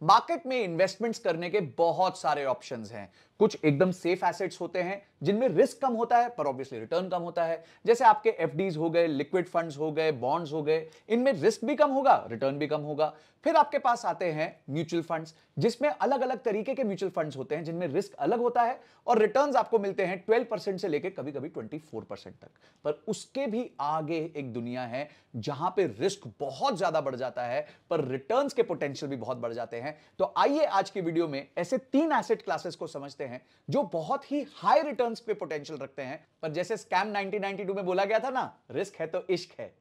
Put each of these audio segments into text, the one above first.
Market में investments करने के बहुत सारे ऑप्शंस हैं। कुछ एकदम सेफ एसेट्स होते हैं जिनमें रिस्क कम होता है पर ऑब्वियसली रिटर्न कम होता है, जैसे आपके एफडीज हो गए, लिक्विड फंड्स हो गए, बॉन्ड्स हो गए। इनमें रिस्क भी कम होगा, रिटर्न भी कम होगा। फिर आपके पास आते हैं म्यूचुअल फंड्स, जिसमें अलग अलग तरीके के म्यूचुअल फंड्स होते हैं जिनमें रिस्क अलग होता है और रिटर्न्स आपको मिलते हैं 12% से लेकर कभी कभी 24% तक। पर उसके भी आगे एक दुनिया है जहां पे रिस्क बहुत ज्यादा बढ़ जाता है पर रिटर्न्स के पोटेंशियल भी बहुत बढ़ जाते हैं। तो आइए आज की वीडियो में ऐसे 3 एसेट क्लासेस को समझते हैं जो बहुत ही हाई रिटर्न्स पे पोटेंशियल रखते हैं, पर जैसे स्कैम 1992 में बोला गया था ना, रिस्क है तो इश्क है।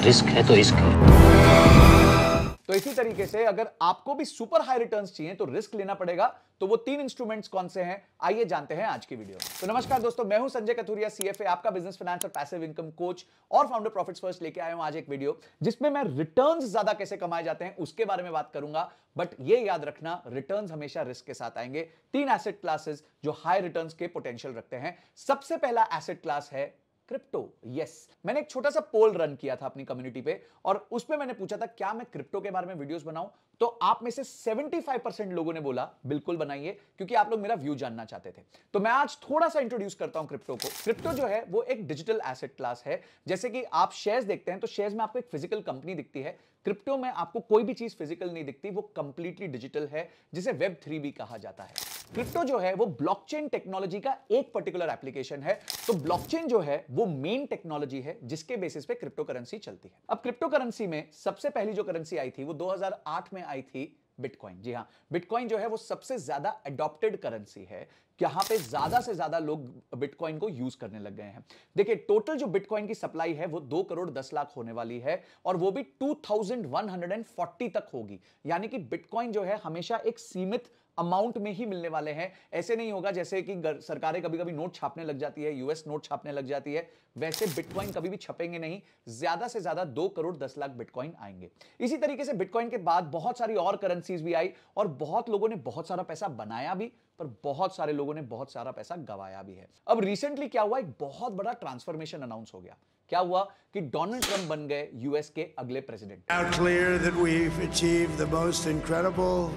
रिस्क है तो इश्क है। तो इसी तरीके से अगर आपको भी सुपर हाई रिटर्न्स चाहिए तो रिस्क लेना पड़ेगा। तो वो 3 इंस्ट्रूमेंट्स कौन से हैं, आइए जानते हैं आज की वीडियो में। तो नमस्कार दोस्तों, मैं हूं संजय कथुरिया, सीएफए, आपका बिजनेस फाइनेंस और पैसिव इनकम कोच और फाउंडर प्रॉफिट्स फर्स्ट लेके आया हूं आज एक वीडियो जिसमें मैं रिटर्न्स ज्यादा कैसे कमाए जाते हैं उसके बारे में बात करूंगा। बट ये याद रखना, रिटर्न्स हमेशा रिस्क के साथ आएंगे। 3 एसेट क्लासेस जो हाई रिटर्न्स के पोटेंशियल रखते हैं। सबसे पहला एसेट क्लास है क्रिप्टो। यस, मैंने एक छोटा सा पोल रन किया था अपनी कम्युनिटी पे और उसमें मैंने पूछा था क्या मैं क्रिप्टो के बारे में वीडियोस बनाऊं। तो आप में से 75% लोगों ने बोला बिल्कुल बनाइए, क्योंकि आप लोग मेरा व्यू जानना चाहते थे। तो मैं आज थोड़ा सा इंट्रोड्यूस करता हूं क्रिप्टो को। क्रिप्टो जो है वो एक डिजिटल एसेट क्लास है। जैसे कि आप शेयर्स देखते हैं तो शेयर्स में आपको एक फिजिकल कंपनी दिखती है, क्रिप्टो में आपको कोई भी चीज फिजिकल नहीं दिखती, वो कंप्लीटली डिजिटल है, जिसे वेब3 भी कहा जाता है। क्रिप्टो जो है वो ब्लॉकचेन टेक्नोलॉजी का एक पर्टिकुलर एप्लीकेशन है। तो ब्लॉकचेन जो है वो मेन टेक्नोलॉजी है जिसके बेसिस पे क्रिप्टो करेंसी चलती है। अब क्रिप्टो करेंसी में सबसे पहली जो करेंसी आई थी वो 2008 में आई थी, बिटकॉइन। जी हां, बिटकॉइन जो है वो सबसे ज्यादा अडॉप्टेड करेंसी है। यहां पे ज्यादा से ज्यादा लोग बिटकॉइन को यूज करने लग गए हैं। देखिए, टोटल जो बिटकॉइन की सप्लाई है वो 2 करोड़ 10 लाख होने वाली है और वो भी 2140 तक होगी। यानी कि बिटकॉइन जो है हमेशा एक सीमित अमाउंट में ही मिलने वाले हैं। ऐसे नहीं होगा जैसे कि सरकारें कभी कभी नोट छापने लग जाती है, यूएस नोट छापने लग जाती है, वैसे बिटकॉइन कभी भी छपेंगे नहीं। ज्यादा से ज्यादा 2 करोड़ 10 लाख बिटकॉइन आएंगे। इसी तरीके से बिटकॉइन के बाद बहुत सारी और करेंसीज भी आई और बहुत लोगों ने बहुत सारा पैसा बनाया भी, पर बहुत सारे लोगों ने बहुत सारा पैसा गवाया भी है। अब रिसेंटली क्या हुआ, एक बहुत बड़ा ट्रांसफॉर्मेशन अनाउंस हो गया। क्या हुआ कि डोनाल्ड ट्रंप बन गए यूएस के अगले president. Now clear that we've achieved the most incredible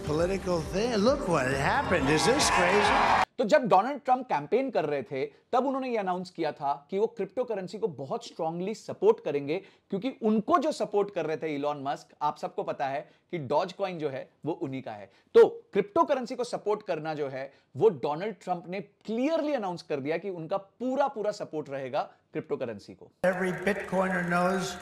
political thing. Look what happened. Is this crazy? तो जब डोनाल्ड ट्रंप कैंपेन कर रहे थे तब उन्होंने यह अनाउंस किया था कि वो क्रिप्टो करेंसी को बहुत स्ट्रांगली सपोर्ट करेंगे, क्योंकि उनको जो सपोर्ट कर रहे थे इलॉन मस्क, आप सबको पता है कि डॉज कॉइन जो है वो उन्हीं का है। तो क्रिप्टो करेंसी को सपोर्ट करना जो है वो डोनाल्ड ट्रंप ने क्लियरली अनाउंस कर दिया कि उनका पूरा पूरा सपोर्ट रहेगा क्रिप्टो करेंसी को। Every Bitcoiner knows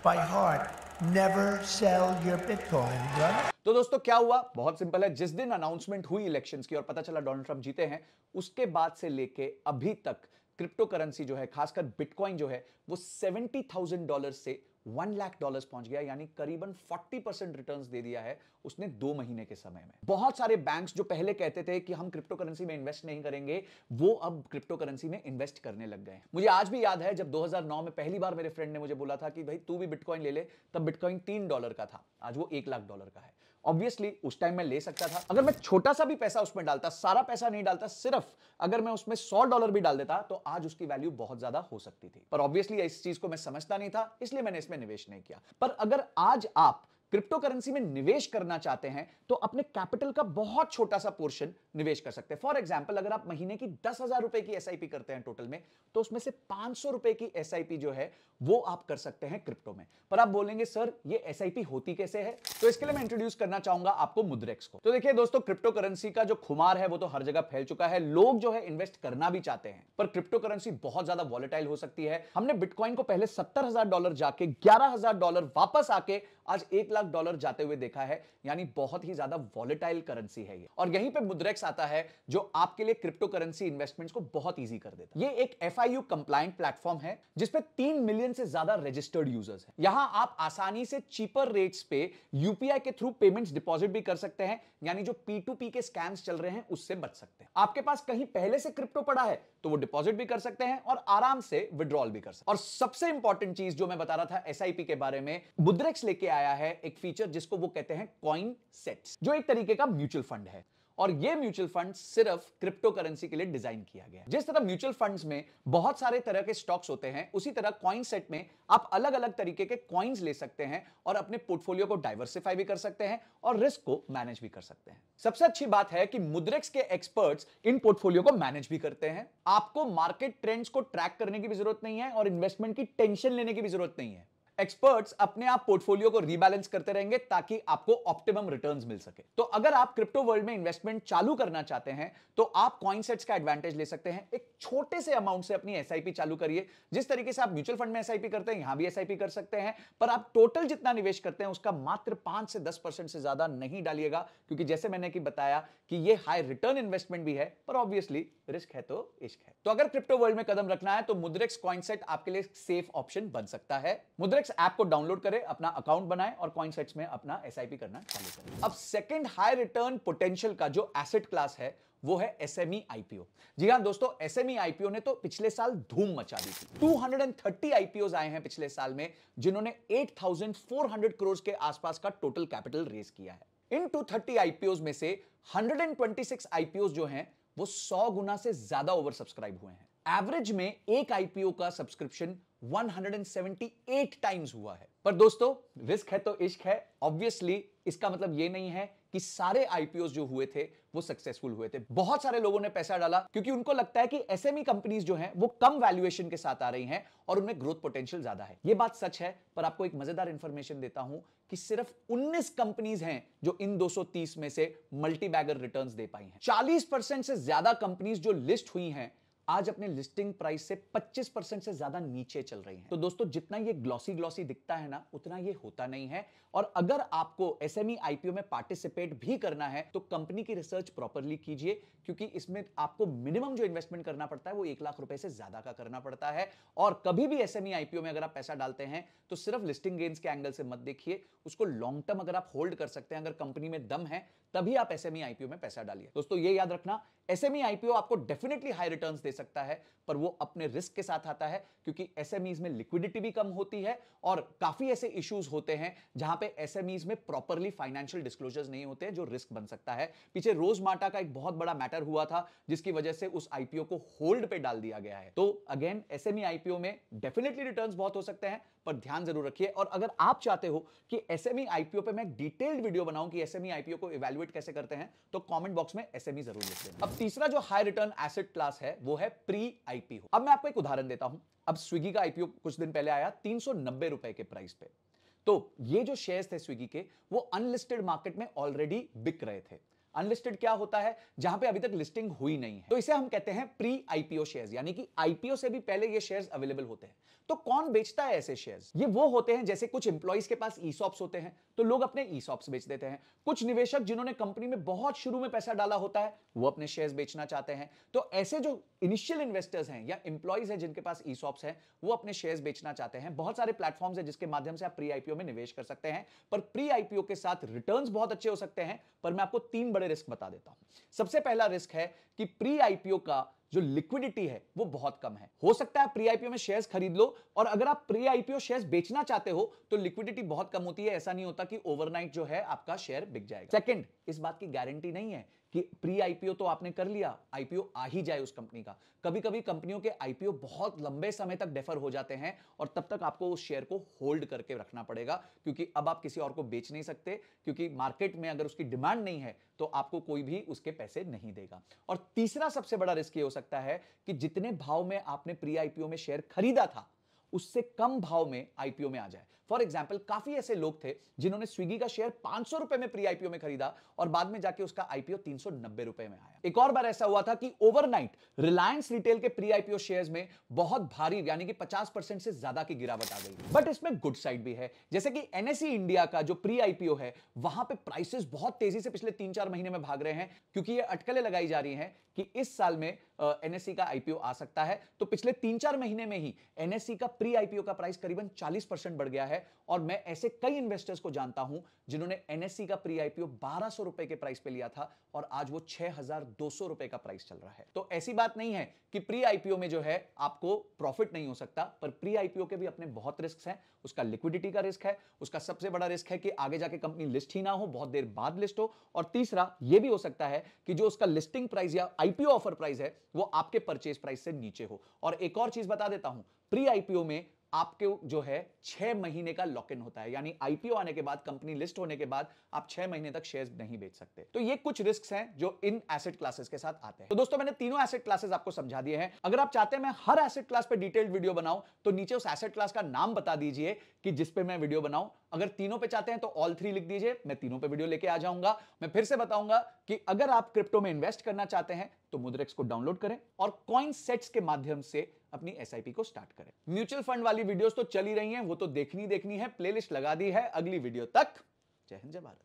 by heart, never sell your Bitcoin, brother. तो दोस्तों क्या हुआ, बहुत सिंपल है। जिस दिन अनाउंसमेंट हुई इलेक्शंस की और पता चला डोनाल्ड ट्रंप जीते हैं, उसके बाद से लेके अभी तक क्रिप्टो करेंसी जो है, खासकर बिटकॉइन जो है, वो $70,000 से $1 लाख पहुंच गया। यानी करीबन 40% रिटर्न्स दे दिया है उसने 2 महीने के समय में। बहुत सारे बैंक्स जो पहले कहते थे कि हम क्रिप्टो करेंसी में इन्वेस्ट नहीं करेंगे, वो अब क्रिप्टो करेंसी में इन्वेस्ट करने लग गए हैं। मुझे आज भी याद है जब 2009 में पहली बार मेरे फ्रेंड ने मुझे बोला था कि भाई तू भी बिटकॉइन ले ले, तब बिटकॉइन $3 का था, आज वो $1 लाख का है। ऑब्वियसली उस टाइम मैं ले सकता था, अगर मैं छोटा सा भी पैसा उसमें डालता, सारा पैसा नहीं डालता, सिर्फ अगर मैं उसमें $100 भी डाल देता, तो आज उसकी वैल्यू बहुत ज्यादा हो सकती थी। पर ऑब्वियसली इस चीज को मैं समझता नहीं था, इसलिए मैंने इसमें निवेश नहीं किया। पर अगर आज आप क्रिप्टो करेंसी में निवेश करना चाहते हैं तो अपने कैपिटल का बहुत छोटा सा पोर्शन निवेश कर सकते हैं। फॉर एग्जांपल, अगर आप महीने की 10,000 रुपए की एसआईपी करते हैं टोटल में, तो उसमें से 500 रुपए की एसआईपी जो है वो आप कर सकते हैं क्रिप्टो में। पर आप बोलेंगे सर ये एसआईपी होती कैसे है, तो इसके लिए मैं इंट्रोड्यूस करना चाहूंगा आपको मुद्रेक्स को। तो देखिए दोस्तों, क्रिप्टो करेंसी का जो खुमार है वो तो हर जगह फैल चुका है। लोग जो है इन्वेस्ट करना भी चाहते हैं, पर क्रिप्टो करेंसी बहुत ज्यादा वॉलेटाइल हो सकती है। हमने बिटकॉइन को पहले $70,000 जाके $11,000 वापस आके आज $1 लाख जाते हुए देखा है। यानी बहुत ही ज्यादा वॉलेटाइल करेंसी है ये। और यहीं पे मुद्रेक्स आता है जो आपके लिए क्रिप्टो करेंसी इन्वेस्टमेंट्स को बहुत इजी कर देता है। ये एक FIU कंप्लायंट प्लेटफॉर्म है जिसपे 3 मिलियन से ज्यादा रजिस्टर्ड यूजर्स हैं। यहां आप आसानी से चीपर रेट्स पे यूपीआई के थ्रू पेमेंट्स डिपॉजिट भी कर सकते हैं, यानी जो P2P के स्कैम्स चल रहे हैं उससे बच सकते हैं। आपके पास कहीं पहले से क्रिप्टो पड़ा है तो वो डिपॉजिट भी कर सकते हैं और आराम से विड्रॉल भी कर सकते हैं। और सबसे इंपॉर्टेंट चीज जो मैं बता रहा था SIP के बारे में, मुद्रेक्स लेके आया है एक फीचर जिसको वो कहते हैं कॉइन सेट्स, जो एक तरीके का म्यूचुअल फंड है। और ये म्यूचुअल फंड सिर्फ क्रिप्टो करेंसी के लिए डिजाइन किया गया है। जिस तरह म्यूचुअल फंड्स में बहुत सारे तरह के स्टॉक्स होते हैं, उसी तरह कॉइन सेट में आप अलग अलग तरीके के कॉइन्स ले सकते हैं और अपने पोर्टफोलियो को डाइवर्सिफाई भी कर सकते हैं और रिस्क को मैनेज भी कर सकते हैं। सबसे अच्छी बात है कि मुद्रेक्स के एक्सपर्ट्स इन पोर्टफोलियो को मैनेज भी करते हैं। आपको मार्केट ट्रेंड्स को ट्रैक करने की भी जरूरत नहीं है और इन्वेस्टमेंट की टेंशन लेने की भी जरूरत नहीं है। एक्सपर्ट्स अपने आप पोर्टफोलियो को रीबैलेंस करते रहेंगे ताकि आपको ऑप्टिमम रिटर्न्स मिल सके। तो अगर आप क्रिप्टो वर्ल्ड में इन्वेस्टमेंट चालू करना चाहते हैं तो आप कॉइन सेट्स का एडवांटेज ले सकते हैं। एक छोटे से अमाउंट से अपनी एसआईपी चालू करिए। जिस तरीके से आप म्यूचुअल फंड में एसआईपी करते हैं, यहां भी एसआईपी कर सकते हैं, पर आप टोटल जितना निवेश करते हैं उसका मात्र 5 से 10% से ज्यादा नहीं डालिएगा, क्योंकि जैसे मैंने कि बताया कि ये हाई रिटर्न इन्वेस्टमेंट भी है, पर ऑब्वियसली रिस्क है तो इश्क है। तो अगर क्रिप्टो वर्ल्ड में कदम रखना है तो मुद्रेक्स कॉइन सेट आपके लिए सेफ ऑप्शन बन सकता है। मुद्रेक्स ऐप को डाउनलोड करें, अपना अकाउंट बनाएं और कॉइन सेट्स में अपना एसआईपी करना चालू करें। अब सेकंड हाई रिटर्न पोटेंशियल का जो एसेट क्लास है वो है एसएमई आईपीओ। जी हां दोस्तों, एसएमई आईपीओ ने तो पिछले साल धूम मचा दी थी। 230 आईपीओ आए हैं पिछले साल में, जिन्होंने 8400 करोड़ के आसपास का टोटल कैपिटल रेज किया है। इन 230 आईपीओ में से 126 आईपीओ जो हैं वो 100 गुना से ज्यादा ओवर सब्सक्राइब हुए हैं। एवरेज में एक आईपीओ का सब्सक्रिप्शन 178 टाइम्स हुआ है। पर दोस्तों, रिस्क है तो इश्क है। ऑब्वियसली इसका मतलब यह नहीं है कि सारे आईपीओ जो हुए थे वो सक्सेसफुल हुए थे। बहुत सारे लोगों ने पैसा डाला क्योंकि उनको लगता है कि एसएमई कंपनीज जो हैं वो कम वैल्यूएशन के साथ आ रही हैं और उनमें ग्रोथ पोटेंशियल ज्यादा है। यह बात सच है, पर आपको एक मजेदार इंफॉर्मेशन देता हूं कि सिर्फ 19 कंपनीज हैं जो इन 230 में से मल्टी बैगर रिटर्न्स दे पाई हैं। 40% से ज्यादा कंपनीज जो लिस्ट हुई हैं आज अपने लिस्टिंग प्राइस से 25% से ज्यादा नीचे चल रही हैं। तो दोस्तों, जितना ये ग्लॉसी दिखता है ना, उतना ये होता नहीं है। और अगर आपको एसएमई आईपीओ में पार्टिसिपेट भी करना है तो कंपनी की रिसर्च प्रॉपरली कीजिए, क्योंकि इसमें आपको मिनिमम जो इन्वेस्टमेंट करना पड़ता है वो 1 लाख रुपए से ज्यादा का करना पड़ता है। और कभी भी एसएमई आईपीओ में अगर आप पैसा डालते हैं तो सिर्फ लिस्टिंग गेन्स के एंगल से मत देखिए, उसको लॉन्ग टर्म अगर आप होल्ड कर सकते हैं, अगर कंपनी में दम है, तभी आप एसएमई आईपीओ में पैसा डालिए। दोस्तों, ये याद रखना, एसएमई आईपीओ आपको डेफिनेटली हाई रिटर्न्स दे सकता है, पर वो अपने रिस्क के साथ आता है, क्योंकि एसएमईज में लिक्विडिटी भी कम होती है और काफी ऐसे इश्यूज होते हैं जहां पे एसएमईज में प्रॉपरली फाइनेंशियल डिस्क्लोजर्स नहीं होते हैं, जो रिस्क बन सकता है। पीछे रोजमार्टा का एक बहुत बड़ा मैटर हुआ था जिसकी वजह से उस आईपीओ को होल्ड पे डाल दिया गया है। तो अगेन, एसएमई आईपीओ में डेफिनेटली रिटर्न्स बहुत हो सकते हैं, पर ध्यान जरूर रखिए। और अगर आप चाहते हो कि एसएमई आईपीओ पे मैं एक डिटेल्ड वीडियो बनाऊं कि एसएमई आईपीओ को इवैल्यूएट कैसे करते हैं, तो कमेंट बॉक्स में एसएमई जरूर लिख देना। अब तीसरा जो हाई रिटर्न एसेट क्लास है वो है प्री आईपीओ। अब मैं आपको एक उदाहरण देता हूं। अब स्विगी का आईपीओ कुछ दिन पहले आया 390 रुपए के प्राइस पे। तो ये जो शेयर्स थे स्विगी के, वो अनलिस्टेड मार्केट में ऑलरेडी बिक रहे थे। अनलिस्टेड क्या होता है? जहां पे अभी तक लिस्टिंग हुई नहीं है। तो इसे हम कहते हैं प्री आईपीओ शेयर्स, यानी कि आईपीओ से भी पहले ये शेयर्स अवेलेबल होते हैं। तो कौन बेचता है ऐसे शेयर्स? ये वो होते हैं जैसे कुछ एम्प्लॉइज के पास ईसॉप्स होते हैं, तो लोग अपने ईसॉप्स बेच देते हैं। कुछ निवेशक जिन्होंने कंपनी में बहुत शुरू में पैसा डाला होता है, वो अपने शेयर्स बेचना चाहते हैं। तो ऐसे जो इनिशियल इन्वेस्टर्स हैं या एम्प्लॉइज हैं जिनके पास ईसॉप्स हैं, वो अपने शेयर्स बेचना चाहते हैं। बहुत सारे प्लेटफॉर्म्स हैं जिसके माध्यम से आप प्री आईपीओ में निवेश कर सकते हैं, पर प्री आईपीओ के साथ रिटर्न्स बहुत अच्छे हो सकते हैं। पर मैं आपको 3 बड़े रिस्क बता देता हूं। सबसे पहला रिस्क है कि प्री आईपीओ का जो लिक्विडिटी है वो बहुत कम है। हो सकता है प्री आईपीओ में शेयर्स खरीद लो, और अगर आप प्री आईपीओ शेयर्स बेचना चाहते हो तो लिक्विडिटी बहुत कम होती है। ऐसा नहीं होता कि ओवरनाइट जो है आपका शेयर बिक जाएगा। सेकंड, इस बात की गारंटी नहीं है कि प्री आईपीओ तो आपने कर लिया, आईपीओ आ ही जाए उस कंपनी का। कभी कभी कंपनियों के आईपीओ बहुत लंबे समय तक डेफर हो जाते हैं और तब तक आपको उस शेयर को होल्ड करके रखना पड़ेगा, क्योंकि अब आप किसी और को बेच नहीं सकते, क्योंकि मार्केट में अगर उसकी डिमांड नहीं है तो आपको कोई भी उसके पैसे नहीं देगा। और तीसरा सबसे बड़ा रिस्क ये हो सकता है कि जितने भाव में आपने प्री आईपीओ में शेयर खरीदा था उससे कम भाव में आईपीओ में आ जाए। फॉर एग्जाम्पल, काफी ऐसे लोग थे जिन्होंने स्विगी का शेयर 500 रुपए में प्री आईपीओ में खरीदा और बाद में जाके उसका आईपीओ 390 रुपए में आया। एक और बार ऐसा हुआ था कि ओवरनाइट रिलायंस रिटेल के प्री आईपीओ शेयर्स में बहुत भारी, यानी कि 50% से ज्यादा की गिरावट आ गई। बट इसमें गुड साइड भी है, जैसे कि एनएसई इंडिया का जो प्री आईपीओ है, वहां पे प्राइसेस बहुत तेजी से पिछले 3-4 महीने में भाग रहे हैं, क्योंकि ये अटकलें लगाई जा रही हैं कि इस साल में एनएसई का आईपीओ आ सकता है। तो पिछले 3-4 महीने में ही एनएसई का प्री आईपीओ का प्राइस करीबन 40% बढ़ गया है है और मैं ऐसे कई इन्वेस्टर्स को जानता हूं जिन्होंने एनएससी का प्री आईपीओ 1200 रुपए के प्राइस पे लिया था और आज वो 6200 रुपए का प्राइस चल रहा है। तो ऐसी बात नहीं है कि प्री आईपीओ में जो है आपको प्रॉफिट नहीं हो सकता, पर प्री आईपीओ के भी अपने बहुत रिस्क हैं। उसका लिक्विडिटी का रिस्क है, उसका सबसे बड़ा रिस्क है कि आगे जाके कंपनी लिस्ट ही ना हो, बहुत देर बाद लिस्ट हो, और तीसरा यह भी हो सकता है कि जो उसका लिस्टिंग प्राइस या आईपीओ ऑफर प्राइस है वो आपके परचेज प्राइस से नीचे हो। और एक और चीज बता देता हूं, प्री आईपीओ में आपके जो है 6 महीने का लॉक इन होता है, यानी आईपीओ आने के बाद, कंपनी लिस्ट होने के बाद आप 6 महीने तक शेयर्स नहीं बेच सकते। तो ये कुछ रिस्क हैं जो इन एसेट क्लासेस के साथ आते हैं। तो दोस्तों मैंने तीनों एसेट क्लासेस आपको समझा दिए हैं। अगर आप चाहते हैं मैं हर एसेट क्लास पे डिटेल्ड वीडियो बनाऊं तो नीचे उस एसेट क्लास का नाम बता दीजिए कि जिस पे मैं वीडियो बनाऊं। अगर तीनों पे चाहते हैं तो ऑल 3 लिख दीजिए, मैं तीनों पे वीडियो लेके आ जाऊंगा। मैं फिर से बताऊंगा कि अगर आप क्रिप्टो में इन्वेस्ट करना चाहते हैं तो मुद्रेक्स को डाउनलोड करें और कॉइन सेट्स के माध्यम से अपनी एसआईपी को स्टार्ट करें। म्यूचुअल फंड वाली वीडियोस तो चली रही हैं, वो तो देखनी है। प्लेलिस्ट लगा दी है। अगली वीडियो तक जय हिंद जय भारत।